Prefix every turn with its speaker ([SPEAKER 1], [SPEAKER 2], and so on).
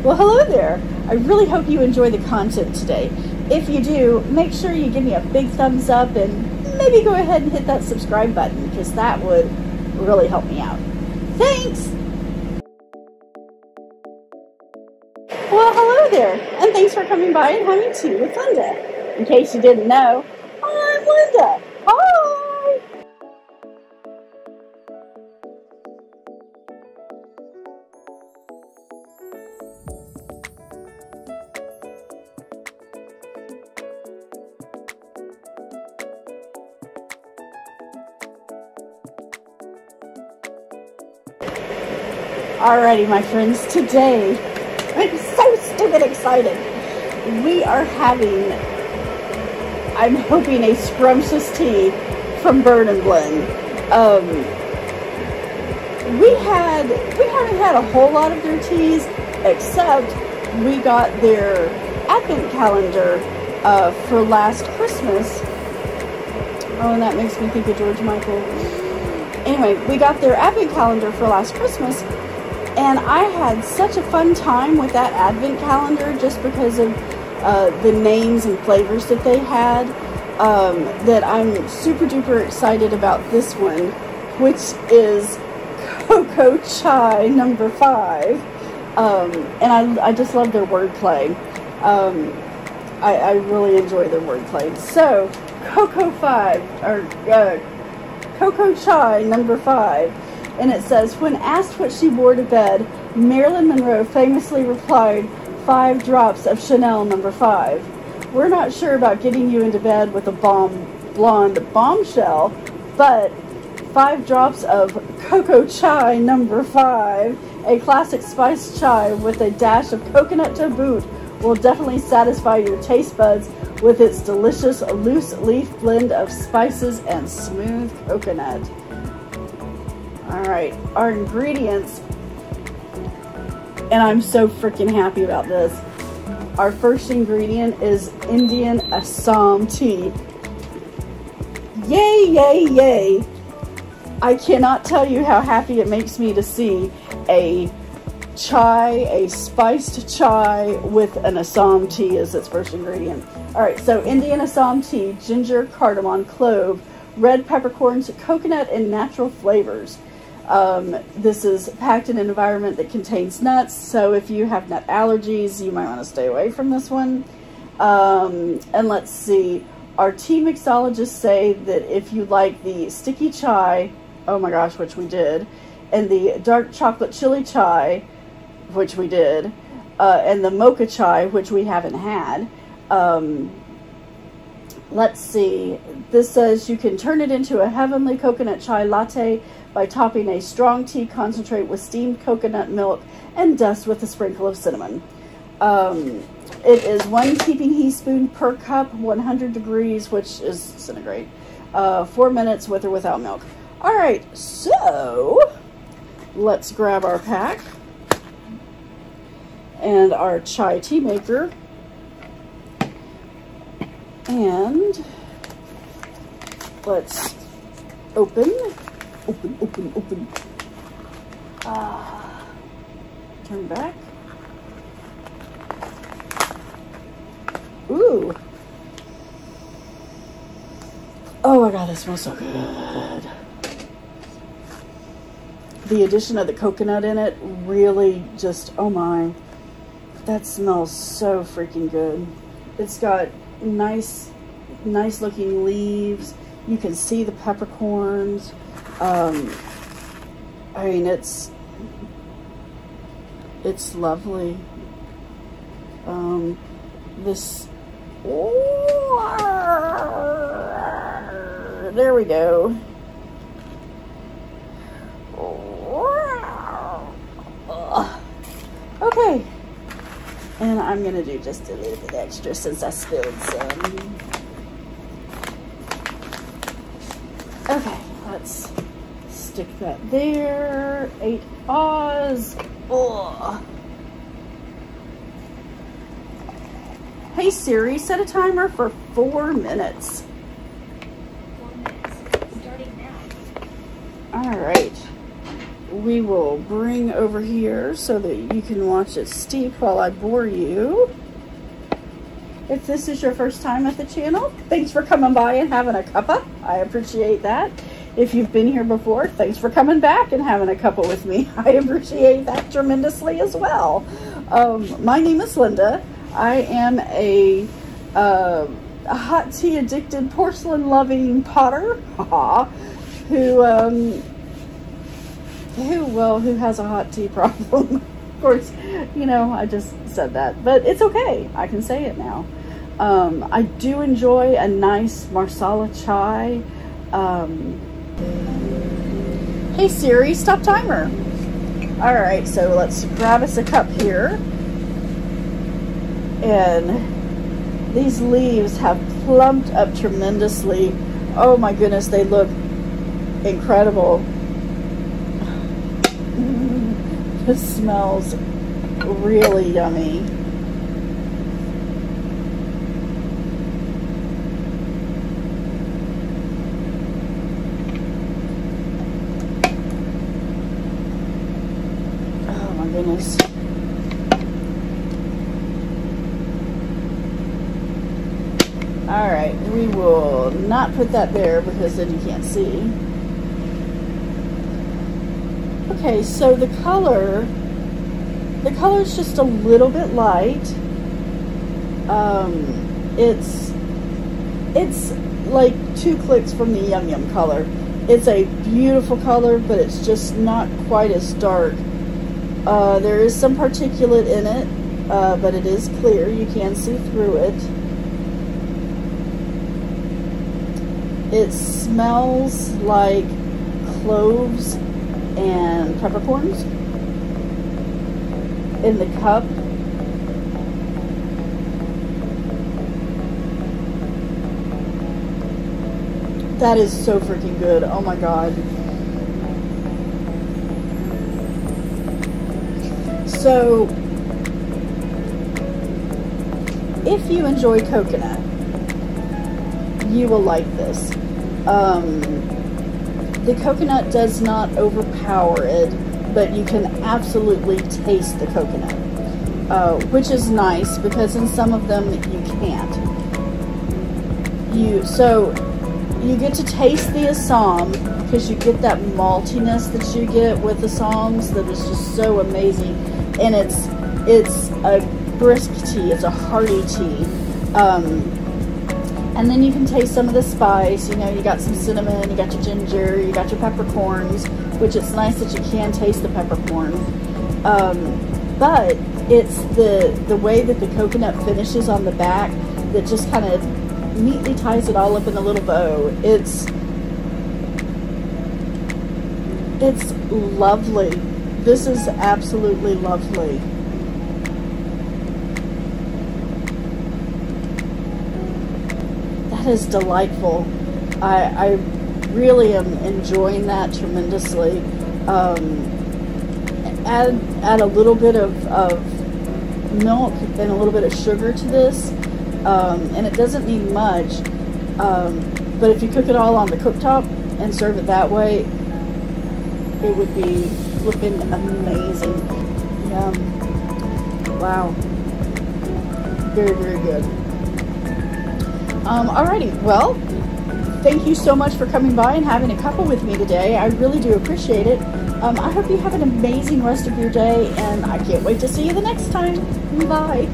[SPEAKER 1] Well, hello there. I really hope you enjoy the content today. If you do, make sure you give me a big thumbs up and maybe go ahead and hit that subscribe button because that would really help me out. Thanks! Well, hello there, and thanks for coming by and having tea with Linda. In case you didn't know, I'm Linda. Hi! Alrighty, my friends, today I'm so stupid excited. We are having, I'm hoping, a scrumptious tea from Burn and Blend. We haven't had a whole lot of their teas, except we got their advent calendar for last Christmas. Oh, and that makes me think of George Michael. Anyway, we got their advent calendar for last Christmas. And I had such a fun time with that advent calendar just because of the names and flavors that they had, that I'm super duper excited about this one, which is Coco Chai number 5. And I just love their wordplay. I really enjoy their wordplay. So, Coco Chai number 5. And it says, when asked what she wore to bed, Marilyn Monroe famously replied, 5 drops of Chanel number 5. We're not sure about getting you into bed with a blonde bombshell, but 5 drops of Coco Chai number 5, a classic spiced chai with a dash of coconut to boot, will definitely satisfy your taste buds with its delicious loose leaf blend of spices and smooth coconut. Alright, our ingredients, and I'm so freaking happy about this. Our first ingredient is Indian Assam tea. Yay, yay, yay. I cannot tell you how happy it makes me to see a chai, a spiced chai with an Assam tea as its first ingredient. Alright, so Indian Assam tea, ginger, cardamom, clove, red peppercorns, coconut, and natural flavors. This is packed in an environment that contains nuts, so if you have nut allergies, you might want to stay away from this one. And let's see, our tea mixologists say that if you like the sticky chai, oh my gosh, which we did, and the dark chocolate chili chai, which we did, and the mocha chai, which we haven't had, let's see, this says you can turn it into a heavenly coconut chai latte by topping a strong tea concentrate with steamed coconut milk and dust with a sprinkle of cinnamon. It is 1 heaping teaspoon per cup, 100 degrees, which is centigrade, 4 minutes with or without milk. All right, so let's grab our pack and our chai tea maker, and let's open. Turn back. Ooh. Oh my god, that smells so good. The addition of the coconut in it really just, oh my, that smells so freaking good. It's got nice looking leaves. You can see the peppercorns. I mean, it's lovely. There we go. Okay, and I'm gonna do just a little bit extra since I spilled some. Okay, let's stick that there. 8 Oz. Oh. Hey Siri, set a timer for 4 minutes.
[SPEAKER 2] 4 minutes, starting now.
[SPEAKER 1] All right. we will bring over here so that you can watch it steep while I bore you. If this is your first time at the channel, thanks for coming by and having a cuppa. I appreciate that. If you've been here before, thanks for coming back and having a cuppa with me. I appreciate that tremendously as well. My name is Linda. I am a hot tea addicted, porcelain loving potter who has a hot tea problem. Of course, you know, I just said that, but it's okay. I can say it now. I do enjoy a nice marsala chai. Hey Siri, stop timer. All right, so let's grab us a cup here. And these leaves have plumped up tremendously. Oh my goodness, they look incredible. This smells really yummy. Oh my goodness. All right, we will not put that there because then you can't see. Okay, so the color is just a little bit light. It's like 2 clicks from the Yum Yum color. It's a beautiful color, but it's just not quite as dark. There is some particulate in it, but it is clear. You can see through it. It smells like cloves and peppercorns in the cup. That is so freaking good. Oh my god. So if you enjoy coconut, you will like this. The coconut does not overpower it, but you can absolutely taste the coconut, which is nice because in some of them you can't. So you get to taste the Assam because you get that maltiness that you get with Assams that is just so amazing, and it's a brisk tea. It's a hearty tea. And then you can taste some of the spice. You know, you got some cinnamon, you got your ginger, you got your peppercorns, which it's nice that you can taste the peppercorns. But it's the way that the coconut finishes on the back that just kind of neatly ties it all up in a little bow. It's lovely. This is absolutely lovely. That is delightful. I really am enjoying that tremendously. Add a little bit of milk and a little bit of sugar to this, and it doesn't need much, but if you cook it all on the cooktop and serve it that way, it would be flipping amazing. Wow. Very, very good. Alrighty, well, thank you so much for coming by and having a cuppa with me today. I really do appreciate it. I hope you have an amazing rest of your day, and I can't wait to see you the next time. Bye.